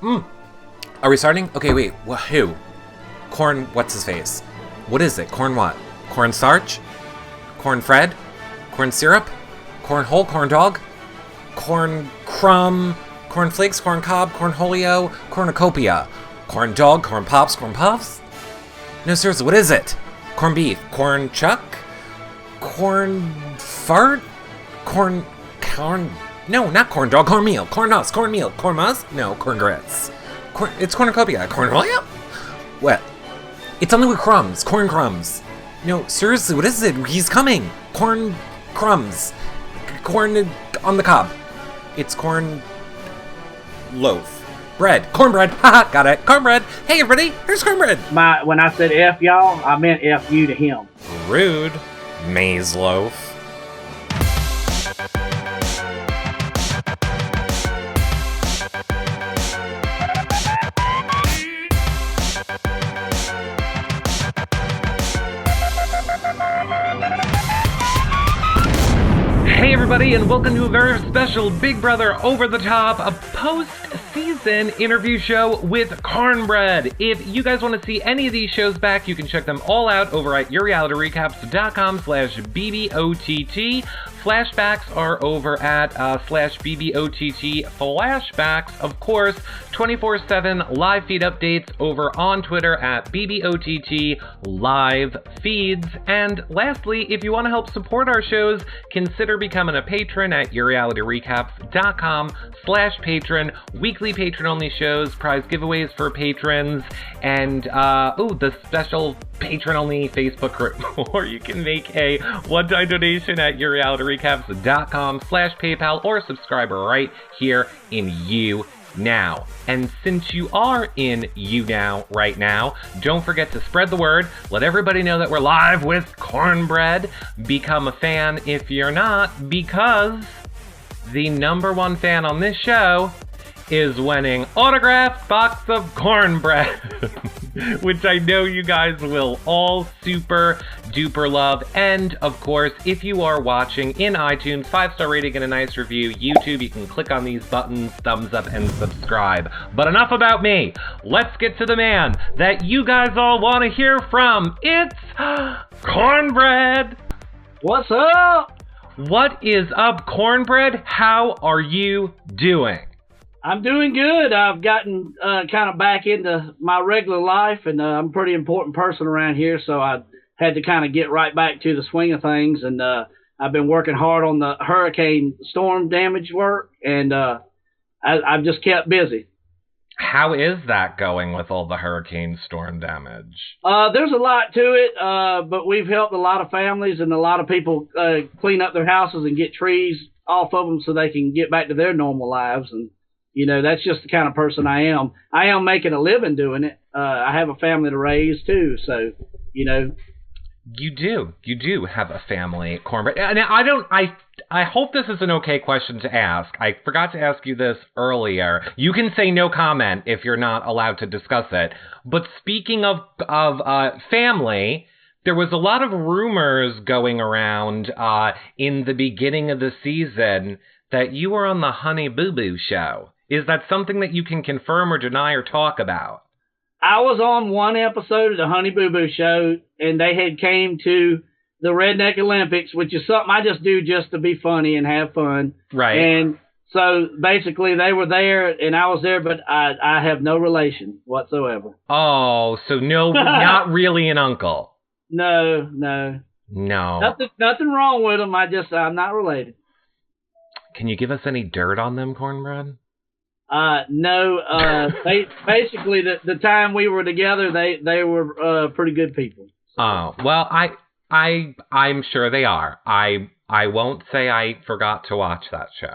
Are we starting? Okay, wait. Who? Corn, what's his face? What is it? Corn what? Corn starch? Corn Fred? Corn syrup? Corn whole? Corn dog? Corn crumb? Corn flakes? Corn cob? Cornholio? Cornucopia? Corn dog? Corn pops? Corn puffs? No, seriously, what is it? Corn beef? Corn chuck? Corn fart? Corn... No, not corn dog. Cornmeal. Corn nuts. Cornmeal. Corn musk? No, corn grits. It's cornucopia. Cornholio? What? It's something with crumbs. Corn crumbs. No, seriously, what is it? He's coming. Corn crumbs. Corn on the cob. It's corn loaf. Bread. Cornbread. Haha, got it. Cornbread. Hey, everybody. Here's cornbread. When I said F y'all, I meant F you to him. Rude. Maize loaf. Hey everybody, and welcome to a very special Big Brother Over the Top, a post-season interview show with Cornbread. If you guys want to see any of these shows back, you can check them all out over at yourrealityrecaps.com/BBOTT. Flashbacks are over at /BBOTT Flashbacks. Of course, 24/7 live feed updates over on Twitter at BBOTT Live Feeds. And lastly, if you want to help support our shows, consider becoming a patron at yourrealityrecaps.com/patron. Weekly patron-only shows, prize giveaways for patrons, and the special patron-only Facebook group, or you can make a one-time donation at yourrealityrecaps.com/PayPal or subscribe right here in You Now. And since you are in You Now right now, don't forget to spread the word. Let everybody know that we're live with Cornbread. Become a fan if you're not, because the #1 fan on this show is winning autographed box of cornbread, which I know you guys will all super duper love. And of course, if you are watching in iTunes, 5-star rating and a nice review. YouTube, you can click on these buttons, thumbs up and subscribe. But enough about me. Let's get to the man that you guys all want to hear from. It's Cornbread. What's up? What is up, Cornbread? How are you doing? I'm doing good. I've gotten kind of back into my regular life, and I'm a pretty important person around here, so I had to kind of get right back to the swing of things. And I've been working hard on the hurricane storm damage work, and I've just kept busy. How is that going with all the hurricane storm damage? There's a lot to it, but we've helped a lot of families and a lot of people clean up their houses and get trees off of them so they can get back to their normal lives. And you know, that's just the kind of person I am. I am making a living doing it. I have a family to raise, too. So, you know. You do have a family, Cornbread. Now, I hope this is an okay question to ask. I forgot to ask you this earlier. You can say no comment if you're not allowed to discuss it. But speaking of family, there was a lot of rumors going around in the beginning of the season that you were on the Honey Boo Boo show. Is that something that you can confirm or deny or talk about? I was on one episode of the Honey Boo Boo show, and they had came to the Redneck Olympics, which is something I just do just to be funny and have fun. Right. And so basically they were there, and I was there, but I have no relation whatsoever. Oh, so no, not really an uncle. No. Nothing wrong with them. I'm not related. Can you give us any dirt on them, Cornbread? No. Basically, the time we were together, they were pretty good people. So. Oh well, I'm sure they are. I won't say I forgot to watch that show.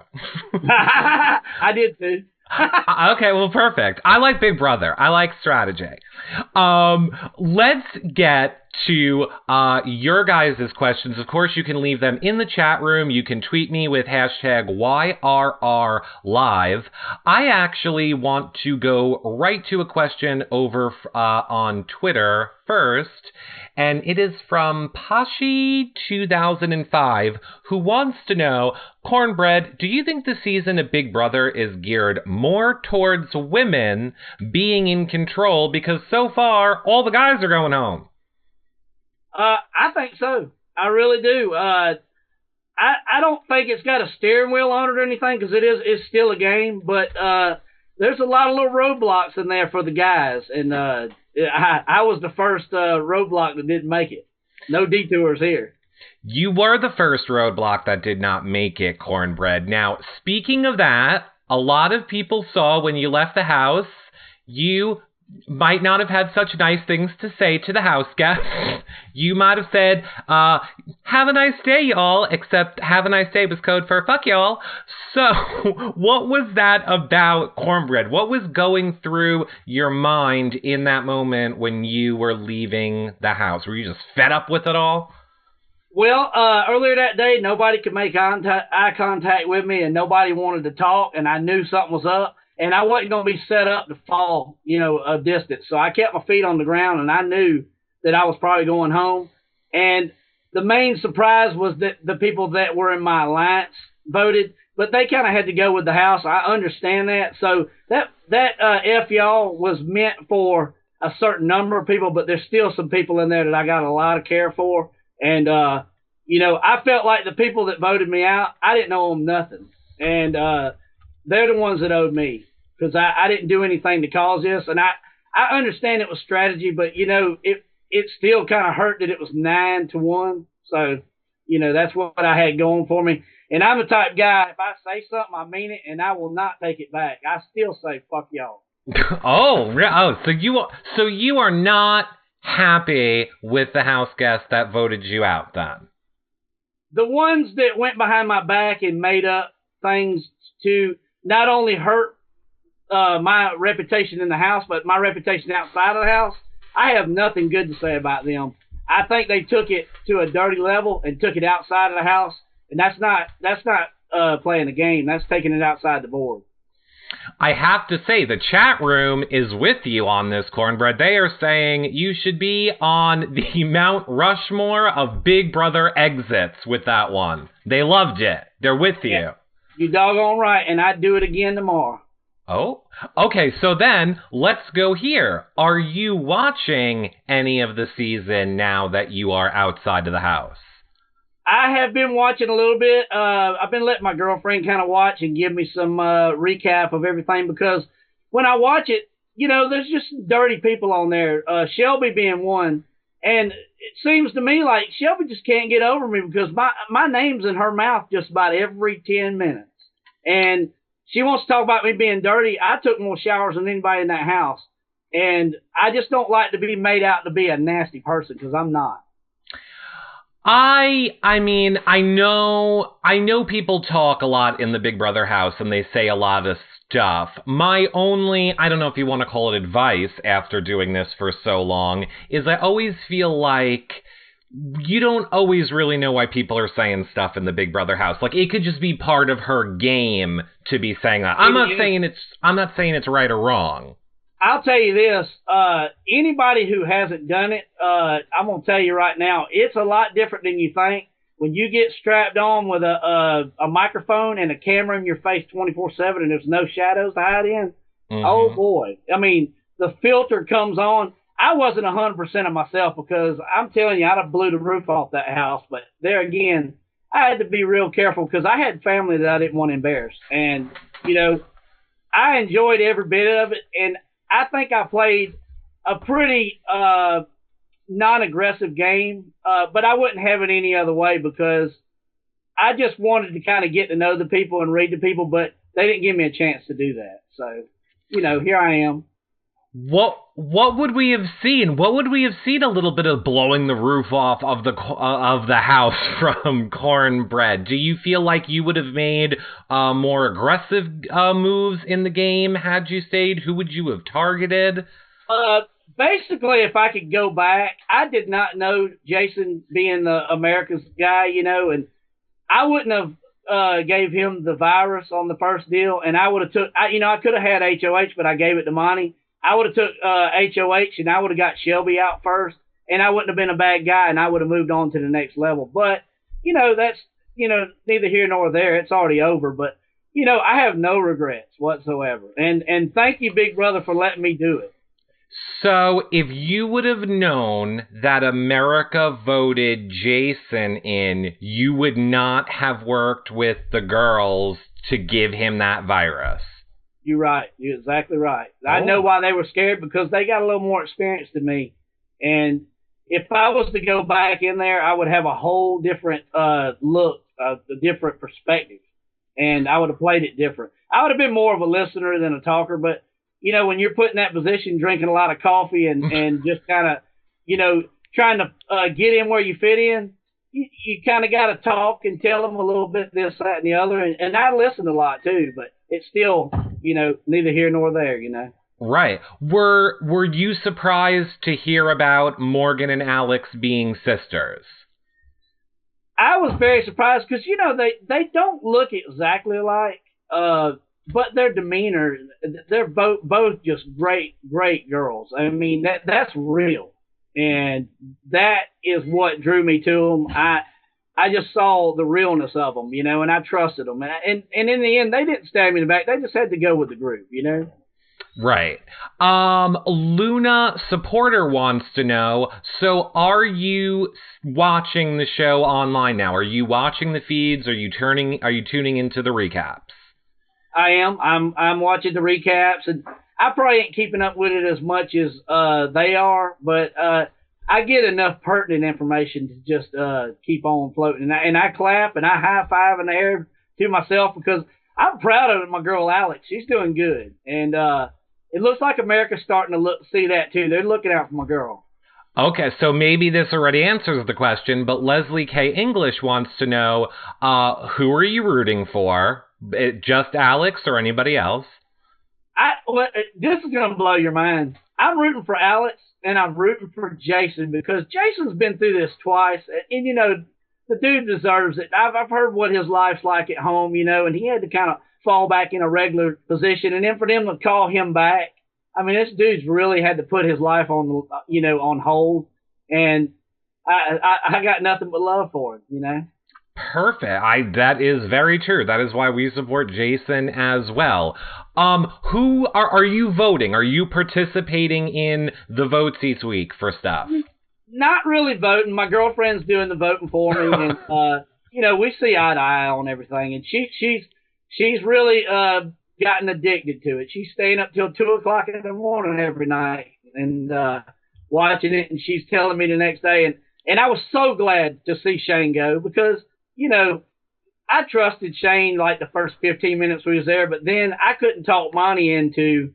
I did too. Okay, well, perfect. I like Big Brother. I like strategy. Let's get to your guys' questions, of course, you can leave them in the chat room. You can tweet me with hashtag YRRLive. I actually want to go right to a question over on Twitter first, and it is from Pashi2005, who wants to know, Cornbread, do you think the season of Big Brother is geared more towards women being in control because so far all the guys are going home? I think so. I really do. I don't think it's got a steering wheel on it or anything because it's still a game, but there's a lot of little roadblocks in there for the guys, and I was the first roadblock that didn't make it. No detours here. You were the first roadblock that did not make it, Cornbread. Now, speaking of that, a lot of people saw when you left the house, you might not have had such nice things to say to the house guests. You might have said, have a nice day, y'all, except have a nice day was code for fuck y'all. So what was that about, Cornbread? What was going through your mind in that moment when you were leaving the house? Were you just fed up with it all? Well, earlier that day, nobody could make eye contact with me, and nobody wanted to talk, and I knew something was up, and I wasn't going to be set up to fall, a distance. So I kept my feet on the ground, and I knew that I was probably going home. And the main surprise was that the people that were in my alliance voted, but they kind of had to go with the house. I understand that. So that F y'all was meant for a certain number of people, but there's still some people in there that I got a lot of care for. And, I felt like the people that voted me out, I didn't owe them nothing. And they're the ones that owed me because I didn't do anything to cause this. And I understand it was strategy, but, it still kind of hurt that it was 9-1. So, that's what I had going for me. And I'm the type guy, if I say something, I mean it, and I will not take it back. I still say, fuck y'all. So you are not happy with the house guests that voted you out then? The ones that went behind my back and made up things to not only hurt my reputation in the house, but my reputation outside of the house, I have nothing good to say about them. I think they took it to a dirty level and took it outside of the house, and that's not playing a game. That's taking it outside the board. I have to say, the chat room is with you on this, Cornbread. They are saying you should be on the Mount Rushmore of Big Brother exits with that one. They loved it. They're with you. Yeah, you doggone right, and I'd do it again tomorrow. Oh, okay, so then let's go here. Are you watching any of the season now that you are outside of the house? I have been watching a little bit. I've been letting my girlfriend kind of watch and give me some recap of everything because when I watch it, there's just dirty people on there. Shelby being one. And it seems to me like Shelby just can't get over me because my name's in her mouth just about every 10 minutes. And she wants to talk about me being dirty. I took more showers than anybody in that house. And I just don't like to be made out to be a nasty person because I'm not. I know people talk a lot in the Big Brother house and they say a lot of stuff. My only, I don't know if you want to call it advice after doing this for so long, is I always feel like you don't always really know why people are saying stuff in the Big Brother house. Like, it could just be part of her game to be saying that. I'm not saying it's right or wrong. I'll tell you this, anybody who hasn't done it, I'm going to tell you right now, it's a lot different than you think. When you get strapped on with a microphone and a camera in your face 24/7 and there's no shadows to hide in, Oh boy. I mean, the filter comes on. I wasn't 100% of myself because I'm telling you, I'd have blew the roof off that house. But there again, I had to be real careful because I had family that I didn't want to embarrass. And, I enjoyed every bit of it. And I think I played a pretty non-aggressive game, but I wouldn't have it any other way because I just wanted to kind of get to know the people and read the people, but they didn't give me a chance to do that. So, here I am. What would we have seen? What would we have seen? A little bit of blowing the roof off of the house from Cornbread. Do you feel like you would have made more aggressive moves in the game had you stayed? Who would you have targeted? basically, if I could go back, I did not know Jason being the America's guy, and I wouldn't have gave him the virus on the first deal, and I would have took, I could have had HOH, but I gave it to Monty. I would have took HOH, and I would have got Shelby out first, and I wouldn't have been a bad guy, and I would have moved on to the next level. But, that's, neither here nor there. It's already over, but, I have no regrets whatsoever. And thank you, Big Brother, for letting me do it. So, if you would have known that America voted Jason in, you would not have worked with the girls to give him that virus. You're right. You're exactly right. I know why they were scared, because they got a little more experience than me. And if I was to go back in there, I would have a whole different look, a different perspective. And I would have played it different. I would have been more of a listener than a talker, but when you're put in that position, drinking a lot of coffee and just kind of, trying to get in where you fit in, you kind of got to talk and tell them a little bit this, that, and the other. And I listened a lot too, but it's still, neither here nor there, Right. Were you surprised to hear about Morgan and Alex being sisters? I was very surprised because, they don't look exactly alike. But their demeanor, they're both just great girls. I mean, that's real. And that is what drew me to them. I just saw the realness of them, and I trusted them. And in the end, they didn't stab me in the back. They just had to go with the group, Right. Luna Supporter wants to know, so are you watching the show online now? Are you watching the feeds? Are you tuning into the recaps? I am. I'm watching the recaps, and I probably ain't keeping up with it as much as they are, but I get enough pertinent information to just keep on floating. And I clap and I high five in the air to myself because I'm proud of my girl Alex. She's doing good, and it looks like America's starting to see that too. They're looking out for my girl. Okay, so maybe this already answers the question, but Leslie K. English wants to know, who are you rooting for? Just Alex or anybody else? This is going to blow your mind. I'm rooting for Alex, and I'm rooting for Jason because Jason's been through this twice, and the dude deserves it. I've heard what his life's like at home, and he had to kind of fall back in a regular position, and then for them to call him back, I mean, this dude's really had to put his life on, on hold, and I got nothing but love for him, Perfect. That is very true. That is why we support Jason as well. Who are you voting? Are you participating in the votes each week for stuff? Not really voting. My girlfriend's doing the voting for me, and we see eye to eye on everything. And she's really gotten addicted to it. She's staying up till 2:00 in the morning every night and watching it. And she's telling me the next day. And I was so glad to see Shane go because I trusted Shane like the first 15 minutes we was there, but then I couldn't talk Monty into,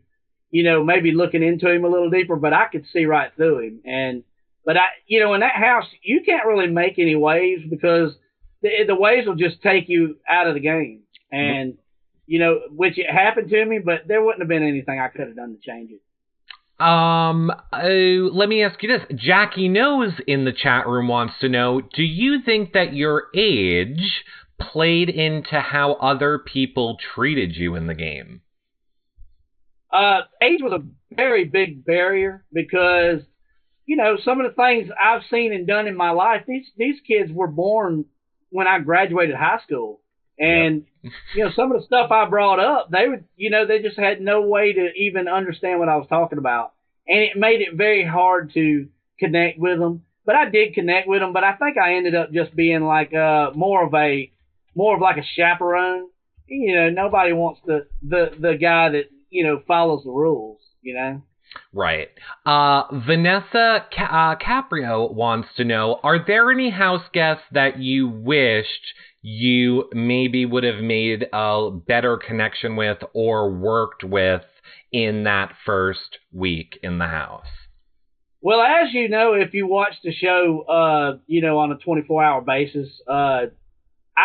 maybe looking into him a little deeper, but I could see right through him. But in that house, you can't really make any waves because the waves will just take you out of the game. And, which it happened to me, but there wouldn't have been anything I could have done to change it. Let me ask you this. Jackie Knows in the chat room wants to know, do you think that your age played into how other people treated you in the game? Age was a very big barrier because, some of the things I've seen and done in my life, these kids were born when I graduated high school. And, some of the stuff I brought up, they would, they just had no way to even understand what I was talking about. And it made it very hard to connect with them. But I did connect with them, but I think I ended up just being like more of like a chaperone. Nobody wants the guy that, follows the rules, Right. Vanessa Caprio wants to know, are there any house guests that you wished you maybe would have made a better connection with or worked with in that first week in the house? Well, as you know, if you watch the show, on a 24-hour basis, I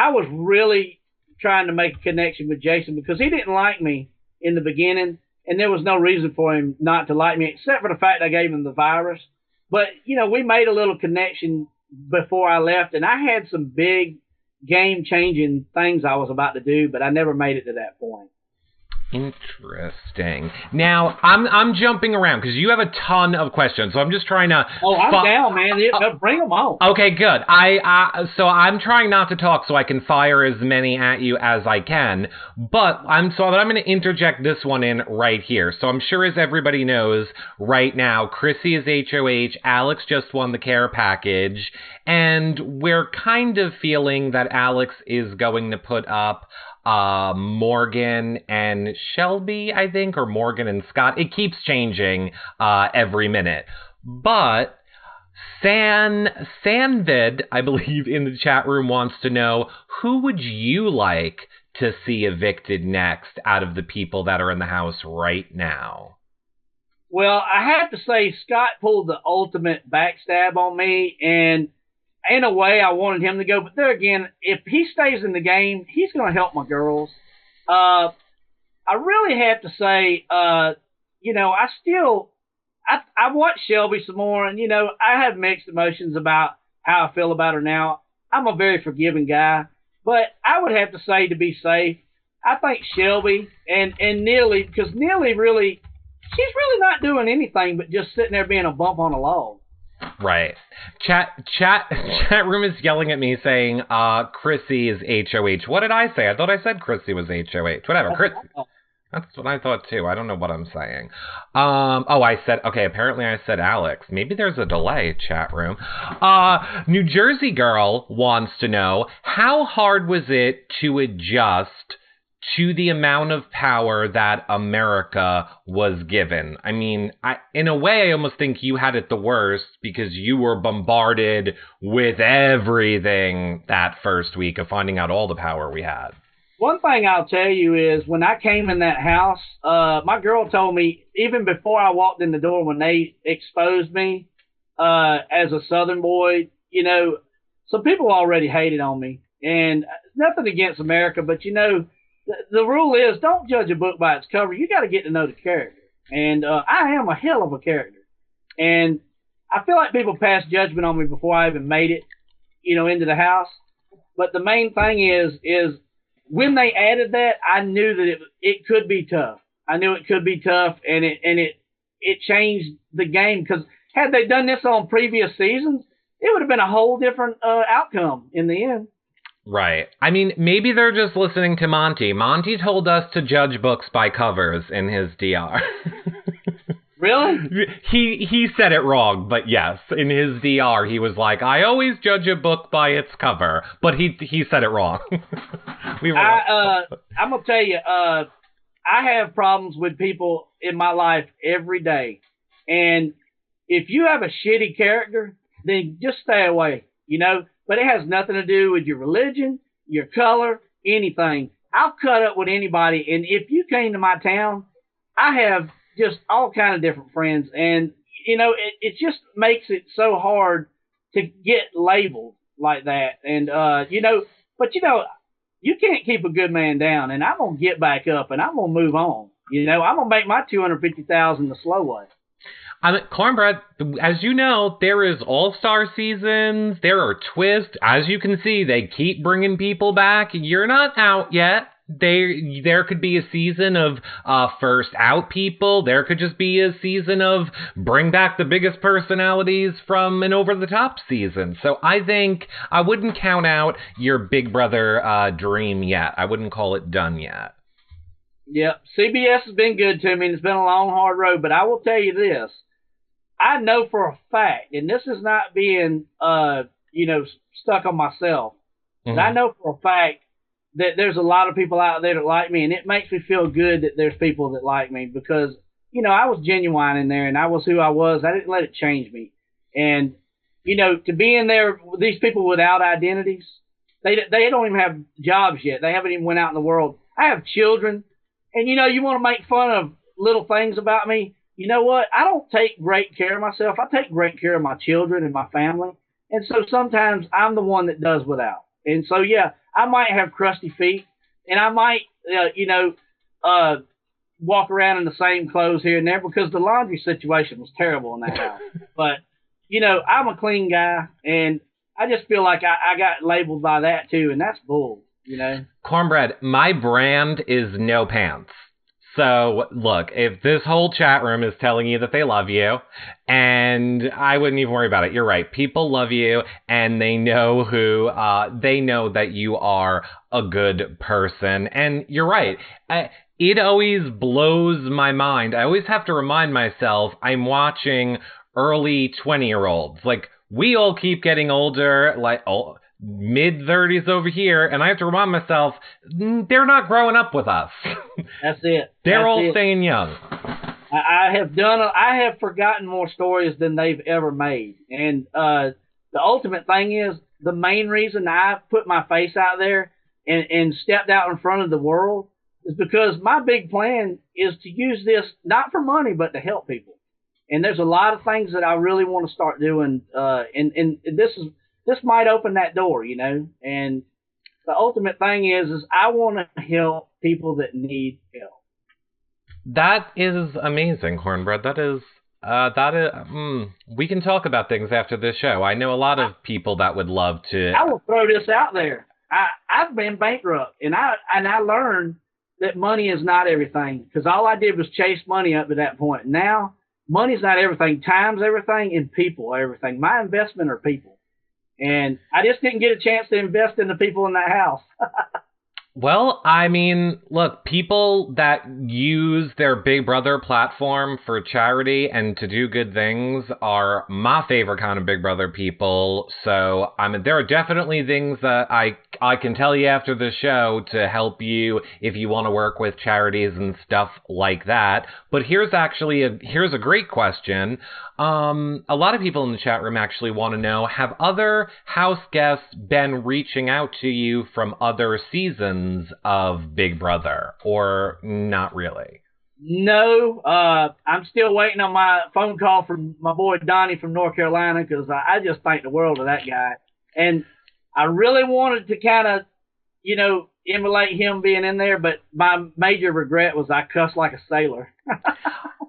was really trying to make a connection with Jason because he didn't like me in the beginning. and there was no reason for him not to like me, except for the fact I gave him the virus. But, we made a little connection before I left, and I had some big game-changing things I was about to do, but I never made it to that point. Interesting. Now, I'm jumping around because you have a ton of questions, so I'm just trying to... Oh, I'm down, man. Bring them on. Okay, good. So I'm trying not to talk so I can fire as many at you as I can, but I'm going to interject this one in right here. So I'm sure as everybody knows right now, Chrissy is HOH, Alex just won the care package, and we're kind of feeling that Alex is going to put up Morgan and Shelby, I think, or Morgan and Scott. It keeps changing every minute. But Sandvid, I believe, in the chat room wants to know, who would you like to see evicted next out of the people that are in the house right now? Well, I have to say Scott pulled the ultimate backstab on me, and in a way, I wanted him to go. But there again, if he stays in the game, he's going to help my girls. I really have to say, I watched Shelby some more, and, I have mixed emotions about how I feel about her now. I'm a very forgiving guy. But I would have to say, to be safe, I think Shelby and Neely, because Neely really, she's really not doing anything but just sitting there being a bump on a log. Right. Chat room is yelling at me saying, Chrissy is HOH. What did I say? I thought I said Chrissy was HOH. Whatever. Chrissy. That's what I thought too. I don't know what I'm saying. Apparently I said Alex. Maybe there's a delay, chat room. New Jersey girl wants to know, how hard was it to adjust to the amount of power that America was given? I mean, in a way, I almost think you had it the worst because you were bombarded with everything that first week of finding out all the power we had. One thing I'll tell you is when I came in that house, my girl told me, even before I walked in the door, when they exposed me as a Southern boy, some people already hated on me. And nothing against America, but, the rule is don't judge a book by its cover. You got to get to know the character. And I am a hell of a character. And I feel like people passed judgment on me before I even made it, into the house. But the main thing is when they added that, I knew that it could be tough. I knew it could be tough, and it changed the game. Because had they done this on previous seasons, it would have been a whole different outcome in the end. Right. I mean, maybe they're just listening to Monty. Monty told us to judge books by covers in his DR. Really? He said it wrong, but yes, in his DR, he was like, I always judge a book by its cover, but he said it wrong. I'm going to tell you, I have problems with people in my life every day. And if you have a shitty character, then just stay away, But it has nothing to do with your religion, your color, anything. I'll cut up with anybody. And if you came to my town, I have just all kind of different friends. And, it just makes it so hard to get labeled like that. And, but you can't keep a good man down. And I'm going to get back up and I'm going to move on. I'm going to make my $250,000 the slow way. Cornbread, as you know, there is all-star seasons, there are twists. As you can see, they keep bringing people back. You're not out yet. There could be a season of first out people. There could just be a season of bring back the biggest personalities from an over-the-top season. So I think I wouldn't count out your Big Brother dream yet. I wouldn't call it done yet. Yep. CBS has been good to me, and it's been a long, hard road. But I will tell you this. I know for a fact, and this is not being, stuck on myself, but I know for a fact that there's a lot of people out there that like me, and it makes me feel good that there's people that like me because, I was genuine in there, and I was who I was. I didn't let it change me. And, to be in there with these people without identities, they don't even have jobs yet. They haven't even went out in the world. I have children, and, you want to make fun of little things about me. You know what? I don't take great care of myself. I take great care of my children and my family. And so sometimes I'm the one that does without. And so, yeah, I might have crusty feet and I might, walk around in the same clothes here and there because the laundry situation was terrible in that house. But, you know, I'm a clean guy, and I just feel like I got labeled by that too, and that's bull, you know. Cornbread, my brand is no pants. So, look, if this whole chat room is telling you that they love you, and I wouldn't even worry about it. You're right. People love you, and they know they know that you are a good person. And you're right. It always blows my mind. I always have to remind myself I'm watching early 20-year-olds. Like, we all keep getting older, like, mid-30s over here, and I have to remind myself, they're not growing up with us. That's it. They're all staying young. I have forgotten more stories than they've ever made. And the ultimate thing is, the main reason I put my face out there and stepped out in front of the world is because my big plan is to use this not for money, but to help people. And there's a lot of things that I really want to start doing, and this might open that door, you know. And the ultimate thing is I want to help people that need help. That is amazing, Cornbread. We can talk about things after this show. I know a lot of people that would love to. I will throw this out there. I've been bankrupt, and I learned that money is not everything, because all I did was chase money up to that point. Now, money's not everything. Time's everything, and people are everything. My investment are people. And I just didn't get a chance to invest in the people in that house. Well, I mean, look, people that use their Big Brother platform for charity and to do good things are my favorite kind of Big Brother people. So, I mean, there are definitely things that I can tell you after the show to help you if you want to work with charities and stuff like that. But here's a great question. A lot of people in the chat room actually want to know, have other house guests been reaching out to you from other seasons of Big Brother, or not really? No, I'm still waiting on my phone call from my boy Donnie from North Carolina, because I just think the world of that guy. And I really wanted to kind of, you know, emulate him being in there, but my major regret was I cussed like a sailor.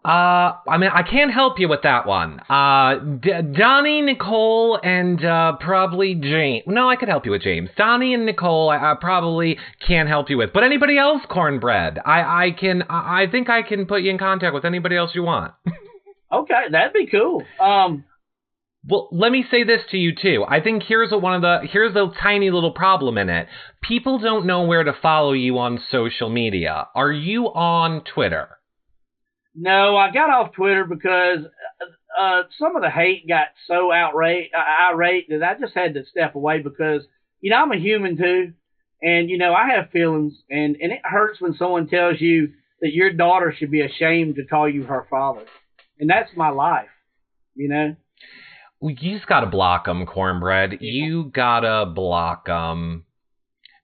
I mean, I can't help you with that one. Donnie, Nicole, and probably James. No, I could help you with James. Donnie and Nicole, I probably can't help you with. But anybody else, Cornbread? I think I can put you in contact with anybody else you want. Okay, that'd be cool. Well, let me say this to you, too. I think here's a tiny little problem in it. People don't know where to follow you on social media. Are you on Twitter? No, I got off Twitter because some of the hate got so irate that I just had to step away because, you know, I'm a human, too. And, you know, I have feelings. And it hurts when someone tells you that your daughter should be ashamed to call you her father. And that's my life, you know? You just gotta block them, Cornbread. You gotta block them.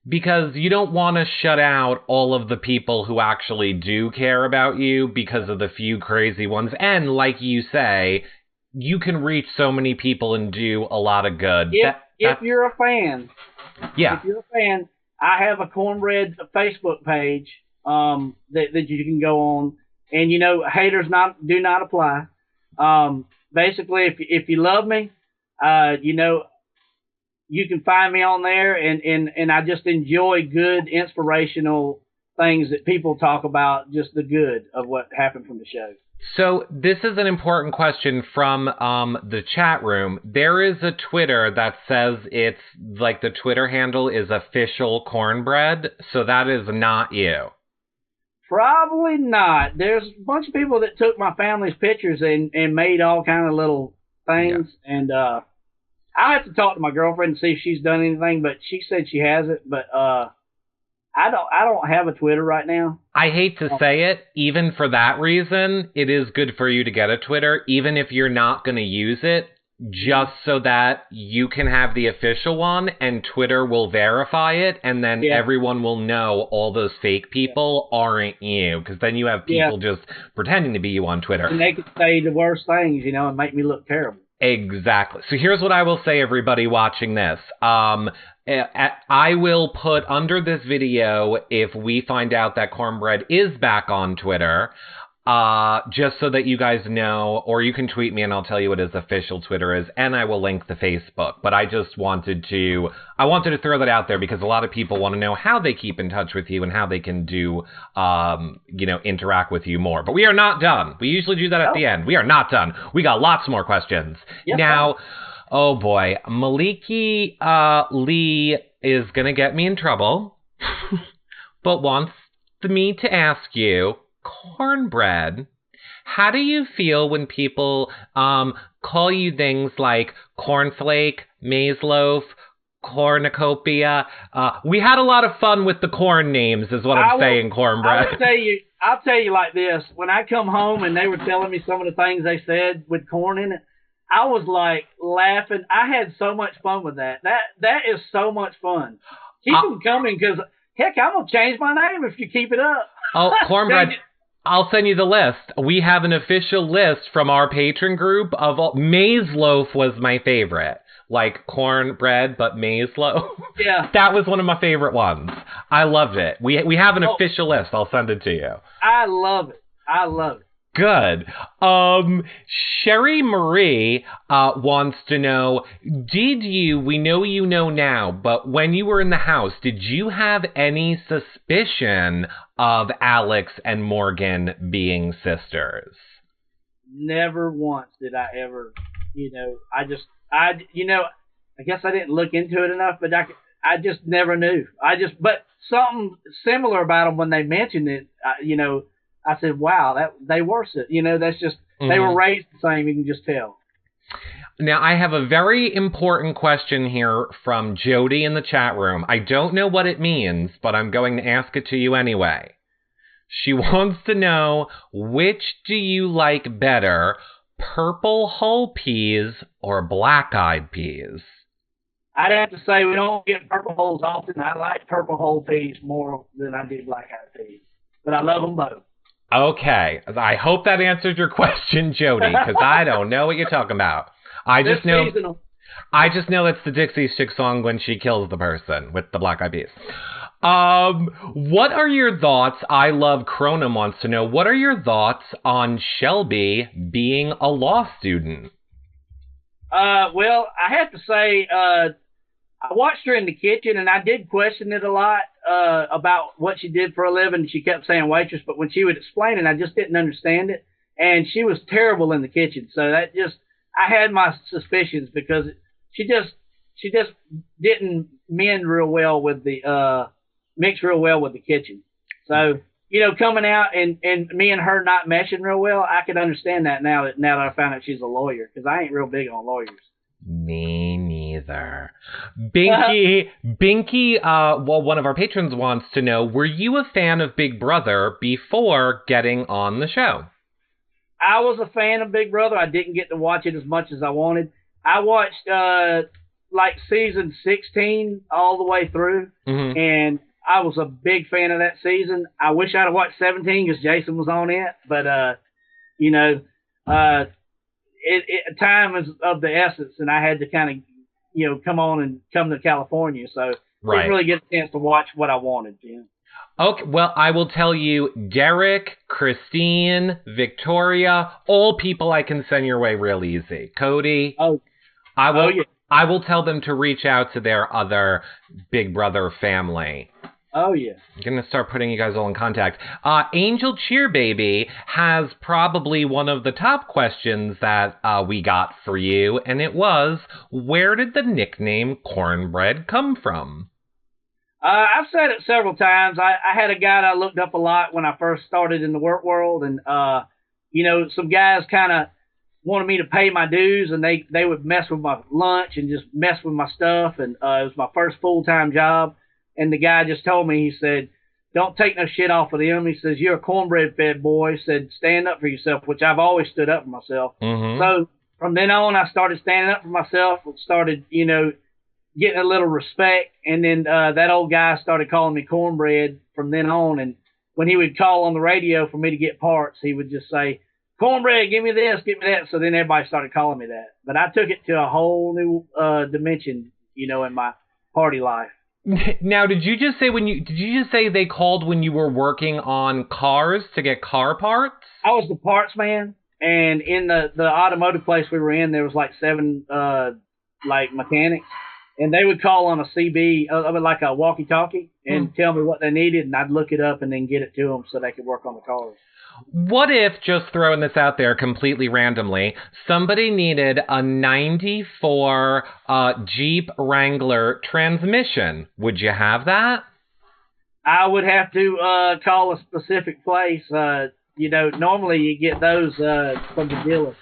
Because you don't want to shut out all of the people who actually do care about you because of the few crazy ones. And like you say, you can reach so many people and do a lot of good. If you're a fan. Yeah. If you're a fan, I have a Cornbread Facebook page that you can go on. And, you know, haters do not apply. Basically, if you love me, you know, you can find me on there, and I just enjoy good, inspirational things that people talk about, just the good of what happened from the show. So this is an important question from the chat room. There is a Twitter that says it's like the Twitter handle is official Cornbread, so that is not you. Probably not. There's a bunch of people that took my family's pictures and made all kind of little things, and I have to talk to my girlfriend and see if she's done anything, but she said she hasn't. But I don't have a Twitter right now. I hate to say it, even for that reason, it is good for you to get a Twitter, even if you're not going to use it, just so that you can have the official one and Twitter will verify it, and then everyone will know all those fake people aren't you, because then you have people just pretending to be you on Twitter. And they could say the worst things, you know, and make me look terrible. Exactly. So here's what I will say, everybody watching this. I will put under this video, if we find out that Cornbread is back on Twitter, just so that you guys know, or you can tweet me and I'll tell you what his official Twitter is, and I will link the Facebook. But I just wanted to throw that out there because a lot of people want to know how they keep in touch with you and how they can do, interact with you more. But we are not done. We usually do that at the end. We are not done. We got lots more questions. Yep. Now, oh boy, Maliki Lee is going to get me in trouble, but wants me to ask you, Cornbread, how do you feel when people call you things like cornflake, maize loaf, cornucopia? We had a lot of fun with the corn names, is what I'm saying, Cornbread. I'll tell you like this. When I come home and they were telling me some of the things they said with corn in it, I was like laughing. I had so much fun with that. That is so much fun. Keep them coming because, heck, I'm going to change my name if you keep it up. Oh, Cornbread. I'll send you the list. We have an official list from our patron group of all. Maize loaf was my favorite. Like cornbread, but maize loaf. Yeah. That was one of my favorite ones. I loved it. We have an official list. I'll send it to you. I love it. Good. Sherry Marie wants to know, we know you know now, but when you were in the house, did you have any suspicion of Alex and Morgan being sisters? Never once did I ever, I guess I didn't look into it enough, but I just never knew. But something similar about them when they mentioned it, I said, wow, they were, that's just, they were raised the same, you can just tell. Now, I have a very important question here from Jody in the chat room. I don't know what it means, but I'm going to ask it to you anyway. She wants to know, which do you like better, purple whole peas or black-eyed peas? I'd have to say we don't get purple holes often. I like purple whole peas more than I do black-eyed peas, but I love them both. Okay, I hope that answers your question, Jody, because I don't know what you're talking about. I just know it's the Dixie Chick song when she kills the person with the black-eyed peas. What are your thoughts? I Love Cronum wants to know, what are your thoughts on Shelby being a law student? Well, I have to say, I watched her in the kitchen, and I did question it a lot about what she did for a living. She kept saying waitress, but when she would explain it, I just didn't understand it. And she was terrible in the kitchen. So I had my suspicions because she just didn't mix real well with the kitchen. So, coming out and me and her not meshing real well, I could understand that now that I found out she's a lawyer, because I ain't real big on lawyers. Me neither. Binky, one of our patrons wants to know, were you a fan of Big Brother before getting on the show? I was a fan of Big Brother. I didn't get to watch it as much as I wanted. I watched season 16 all the way through, and I was a big fan of that season. I wish I'd have watched 17 because Jason was on it, but time is of the essence, and I had to kind of, come to California, so didn't really get a chance to watch what I wanted. Okay, well, I will tell you, Derek, Christine, Victoria, all people I can send your way real easy. Cody, I will tell them to reach out to their other Big Brother family. Oh, yeah. I'm going to start putting you guys all in contact. Angel Cheerbaby has probably one of the top questions that we got for you, and it was, where did the nickname Cornbread come from? I've said it several times. I had a guy that I looked up a lot when I first started in the work world, and, some guys kind of wanted me to pay my dues, and they would mess with my lunch and just mess with my stuff, and it was my first full-time job. And the guy just told me, he said, don't take no shit off of them. He says, you're a cornbread fed boy. He said, stand up for yourself, which I've always stood up for myself. So from then on, I started standing up for myself, started, getting a little respect. And then that old guy started calling me Cornbread from then on. And when he would call on the radio for me to get parts, he would just say, Cornbread, give me this, give me that. So then everybody started calling me that. But I took it to a whole new dimension, in my party life. Now, did you just say they called when you were working on cars to get car parts? I was the parts man, and in the automotive place we were in, there was like 7 mechanics, and they would call on a CB, like a walkie-talkie, and tell me what they needed, and I'd look it up and then get it to them so they could work on the cars. What if, just throwing this out there completely randomly, somebody needed a 94 Jeep Wrangler transmission? Would you have that? I would have to call a specific place. Normally you get those from the dealer.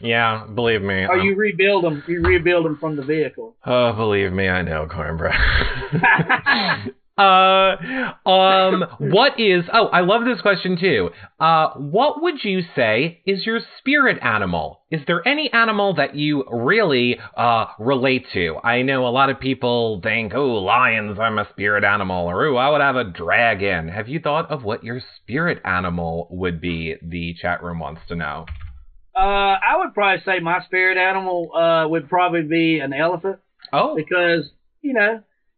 Yeah, believe me. Or you rebuild them. You rebuild them from the vehicle. Oh, believe me, I know, Cornbread. I love this question too. What would you say is your spirit animal? Is there any animal that you really relate to? I know a lot of people think, lions, I'm a spirit animal, or I would have a dragon. Have you thought of what your spirit animal would be? The chat room wants to know. I would probably say my spirit animal would probably be an elephant. Oh. Because,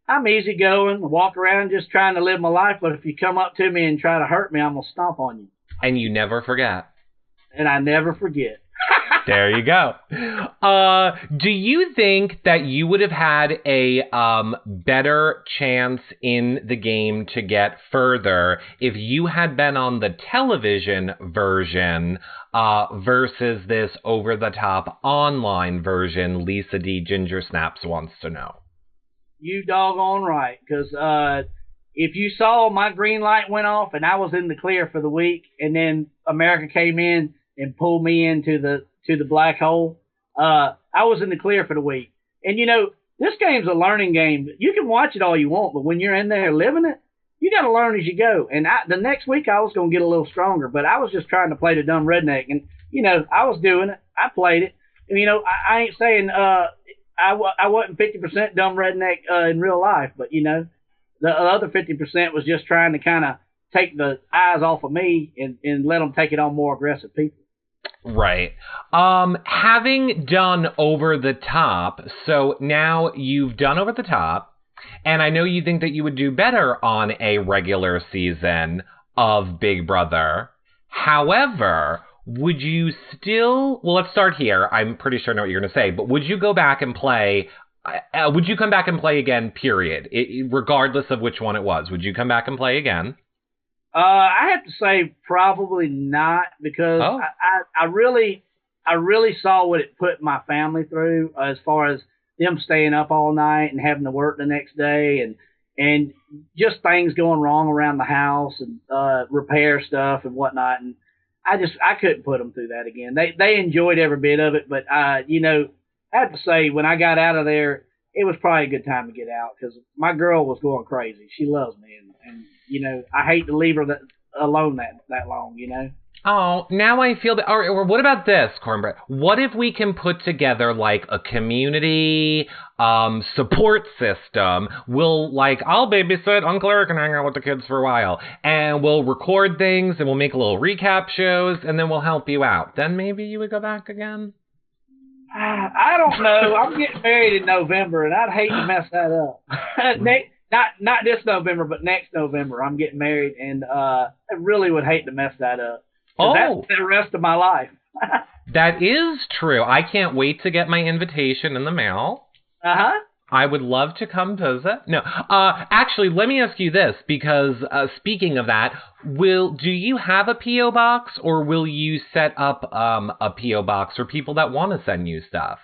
I'm easygoing, walk around just trying to live my life, but if you come up to me and try to hurt me, I'm going to stomp on you. And you never forget. And I never forget. There you go. Do you think that you would have had a better chance in the game to get further if you had been on the television version versus this over-the-top online version? Lisa D. Ginger Snaps wants to know. You doggone right, because if you saw my green light went off and I was in the clear for the week, and then America came in and pulled me into the black hole, I was in the clear for the week. And this game's a learning game. You can watch it all you want, but when you're in there living it, you got to learn as you go. And the next week I was going to get a little stronger, but I was just trying to play the dumb redneck, and I was doing it. I played it, and I ain't saying I wasn't 50% dumb redneck in real life, but the other 50% was just trying to kind of take the eyes off of me and let them take it on more aggressive people. Right. Having done Over the Top, so now you've done Over the Top, and I know you think that you would do better on a regular season of Big Brother. However, would you still... Well, let's start here. I'm pretty sure I know what you're going to say, but would you go back and play... would you come back and play again, period? Regardless of which one it was. Would you come back and play again? I have to say probably not, because I really saw what it put my family through as far as them staying up all night and having to work the next day and just things going wrong around the house and repair stuff and whatnot. And I couldn't put them through that again. They enjoyed every bit of it, but I have to say when I got out of there, it was probably a good time to get out, because my girl was going crazy. She loves me, and I hate to leave her alone that long, Oh, now I feel that. Or what about this, Cornbread? What if we can put together like a community support system? I'll babysit, Uncle Eric can hang out with the kids for a while, and we'll record things, and we'll make little recap shows, and then we'll help you out. Then maybe you would go back again? I don't know. I'm getting married in November, and I'd hate to mess that up. Not this November, but next November, I'm getting married, and I really would hate to mess that up. That's the rest of my life. That is true. I can't wait to get my invitation in the mail. Uh-huh. I would love to come visit. No, actually, let me ask you this, because speaking of that, do you have a P.O. box, or will you set up a P.O. box for people that want to send you stuff?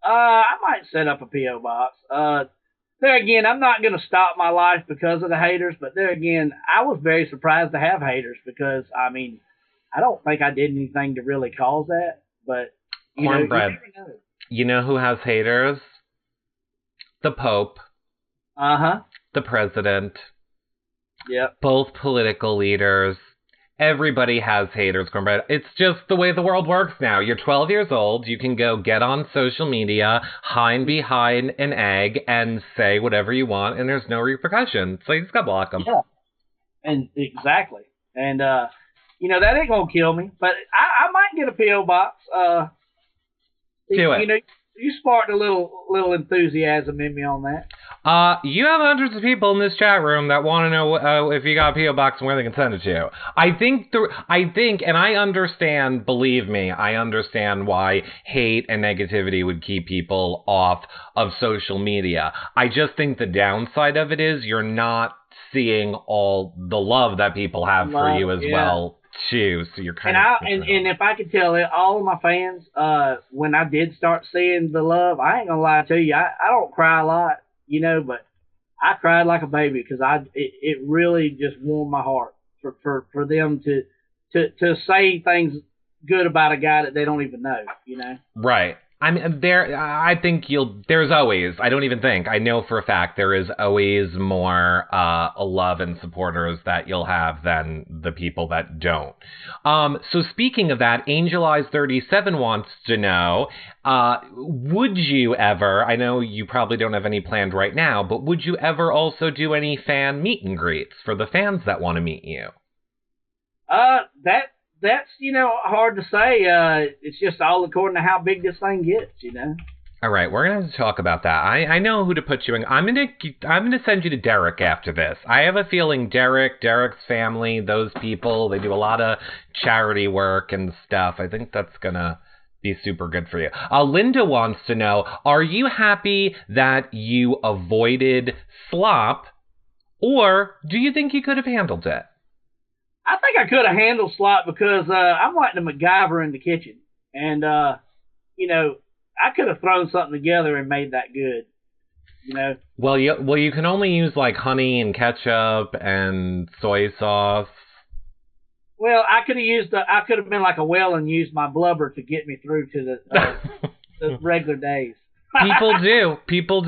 I might set up a P.O. box. There again, I'm not going to stop my life because of the haters, but there again, I was very surprised to have haters, because, I don't think I did anything to really cause that, but, Cornbread. You know who has haters? The Pope. Uh-huh. The President. Yep. Both political leaders. Everybody has haters, Cornbread. It's just the way the world works now. You're 12 years old. You can go get on social media, hide behind an egg, and say whatever you want, and there's no repercussion. So you just gotta block them. Yeah. And exactly. And, that ain't gonna kill me. But I might might get a P.O. box. Do it. You know, you sparked a little enthusiasm in me on that. You have hundreds of people in this chat room that want to know if you got a P.O. box and where they can send it to. I think, and I understand, believe me, I understand why hate and negativity would keep people off of social media. I just think the downside of it is you're not seeing all the love that people have for you as well, too. So you're kind of... And if I could tell all of my fans, when I did start seeing the love, I ain't gonna lie to you, I don't cry a lot, you know, but I cried like a baby because it really just warmed my heart for them to say things good about a guy that they don't even know, you know. Right. I mean, I think there's always, I don't even think, I know for a fact there is always more love and supporters that you'll have than the people that don't. So speaking of that, Angel Eyes 37 wants to know, would you ever, I know you probably don't have any planned right now, but would you ever also do any fan meet and greets for the fans that want to meet you? That's, you know, hard to say. It's just all according to how big this thing gets, you know. All right, we're gonna have to talk about that. I know who to put you in. I'm gonna send you to Derek after this. I have a feeling Derek's family, those people, they do a lot of charity work and stuff. I think that's gonna be super good for you. Linda wants to know, are you happy that you avoided slop, or do you think you could have handled it? I think I could have handled slop because I'm like the MacGyver in the kitchen. And, you know, I could have thrown something together and made that good, you know. Well, you can only use, like, honey and ketchup and soy sauce. Well, I could have been like a whale and used my blubber to get me through to the regular days. People do. People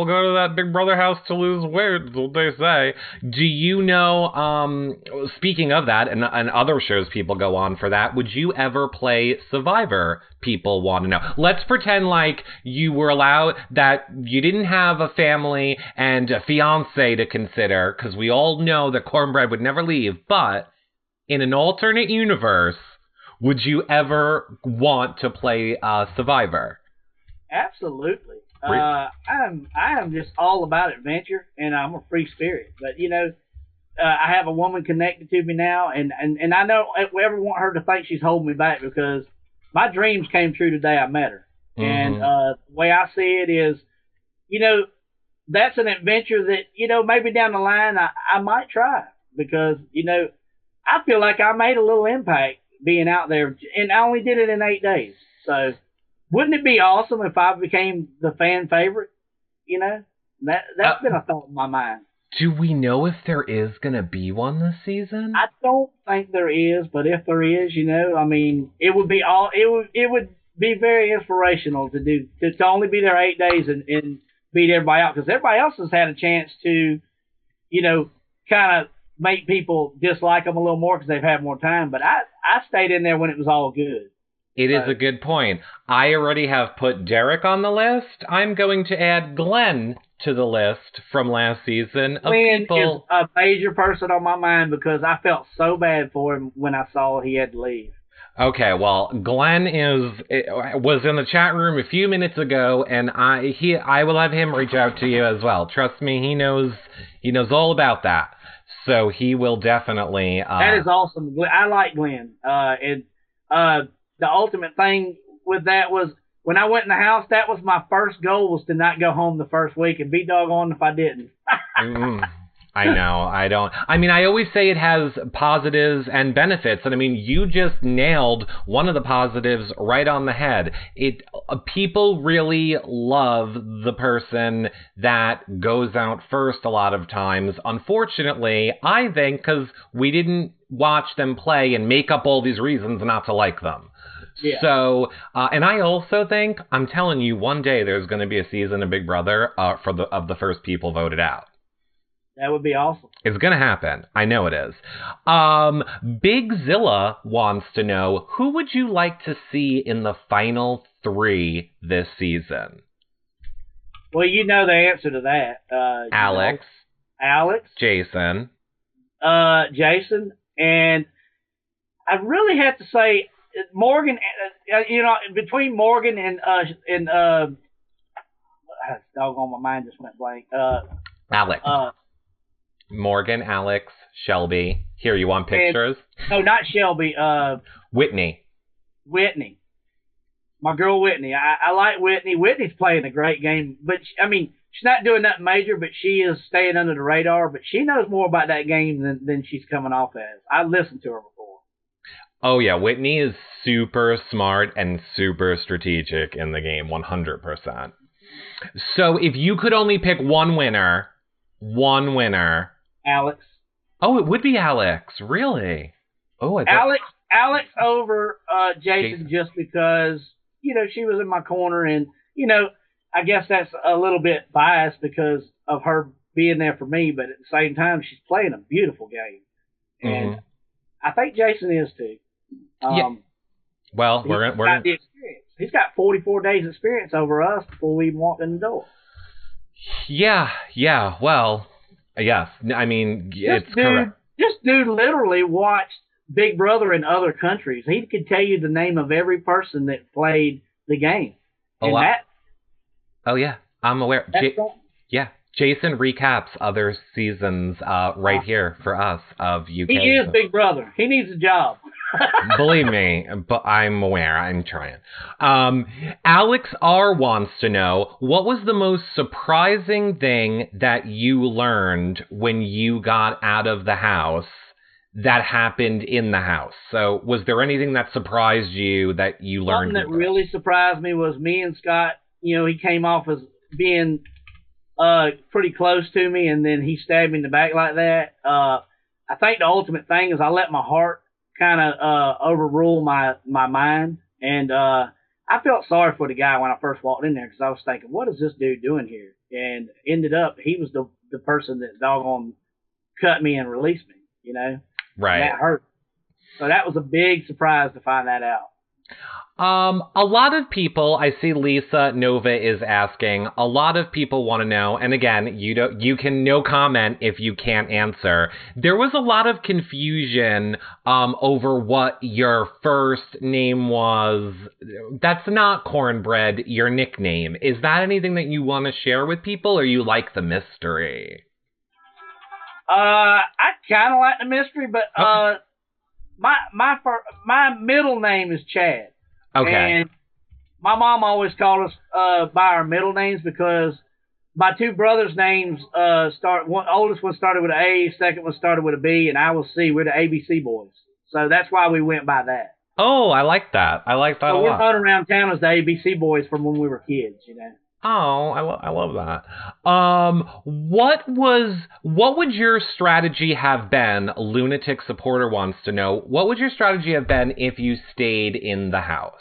go to that Big Brother house to lose weight, is what they say. Do you know, speaking of that, and other shows people go on for that, would you ever play Survivor? People want to know. Let's pretend like you were allowed, that you didn't have a family and a fiance to consider, because we all know that Cornbread would never leave, but in an alternate universe, would you ever want to play Survivor? Absolutely. I am just all about adventure, and I'm a free spirit. But, you know, I have a woman connected to me now, and I don't ever want her to think she's holding me back because my dreams came true the day I met her. Mm-hmm. And the way I see it is, you know, that's an adventure that, you know, maybe down the line I might try because, you know, I feel like I made a little impact being out there, and I only did it in 8 days. So... wouldn't it be awesome if I became the fan favorite? You know, that's been a thought in my mind. Do we know if there is going to be one this season? I don't think there is, but if there is, you know, I mean, it would be very inspirational to only be there 8 days and beat everybody out because everybody else has had a chance to, you know, kind of make people dislike them a little more because they've had more time. But I stayed in there when it was all good. It is a good point. I already have put Derek on the list. I'm going to add Glenn to the list from last season. Glenn is a major person on my mind because I felt so bad for him when I saw he had to leave. Okay, well, Glenn was in the chat room a few minutes ago, and I will have him reach out to you as well. Trust me, he knows all about that. So he will definitely. That is awesome. I like Glenn. The ultimate thing with that was when I went in the house, that was my first goal was to not go home the first week and be doggone if I didn't. I know. I always say it has positives and benefits. And I mean, you just nailed one of the positives right on the head. People really love the person that goes out first a lot of times. Unfortunately, I think because we didn't watch them play and make up all these reasons not to like them. Yeah. So, and I also think, I'm telling you, one day there's going to be a season of Big Brother of the first people voted out. That would be awesome. It's going to happen. I know it is. Big Zilla wants to know, who would you like to see in the final 3 this season? Well, you know the answer to that. Alex. Jason. Jason. And I really have to say, Morgan, between Morgan and doggone, my mind just went blank. Alex. Morgan, Alex, Shelby. Here, you want pictures? No, not Shelby. Whitney. Whitney. My girl Whitney. I like Whitney. Whitney's playing a great game, but she's not doing nothing major, but she is staying under the radar. But she knows more about that game than she's coming off as. I listened to her before. Oh yeah, Whitney is super smart and super strategic in the game, 100%. So if you could only pick one winner. Alex. Oh, it would be Alex. Really? Oh, Alex over Jason just because, she was in my corner and, I guess that's a little bit biased because of her being there for me, but at the same time, she's playing a beautiful game. And I think Jason is too. Yeah. Well, we're gonna the experience. He's got 44 days experience over us before we even walked in the door. Yeah. Well, yes. I mean, it's correct. This dude literally watched Big Brother in other countries. He could tell you the name of every person that played the game. Oh, yeah. I'm aware. Yeah. Jason recaps other seasons right here for us of UK. He is Big Brother. He needs a job. Believe me, but I'm aware. I'm trying. Alex R. wants to know, what was the most surprising thing that you learned when you got out of the house that happened in the house? So was there anything that surprised you that you learned? Something that really surprised me was me and Scott, he came off as being pretty close to me, and then he stabbed me in the back like that. I think the ultimate thing is I let my heart kind of overrule my mind, and I felt sorry for the guy when I first walked in there because I was thinking, what is this dude doing here? And ended up he was the person that doggone cut me and released me, Right. And that hurt. So that was a big surprise to find that out. A lot of people, I see Lisa Nova is asking, a lot of people want to know, and again, you can no comment if you can't answer. There was a lot of confusion over what your first name was. That's not Cornbread, your nickname. Is that anything that you want to share with people, or you like the mystery? I kind of like the mystery, but my middle name is Chad. Okay. And my mom always called us by our middle names because my two brothers' names oldest one started with an A, second one started with a B, and I was C. We're the ABC boys. So that's why we went by that. Oh, I like that. I like that a lot. We're known around town as the ABC boys from when we were kids, Oh, I love that. What would your strategy have been? Lunatic Supporter wants to know. What would your strategy have been if you stayed in the house?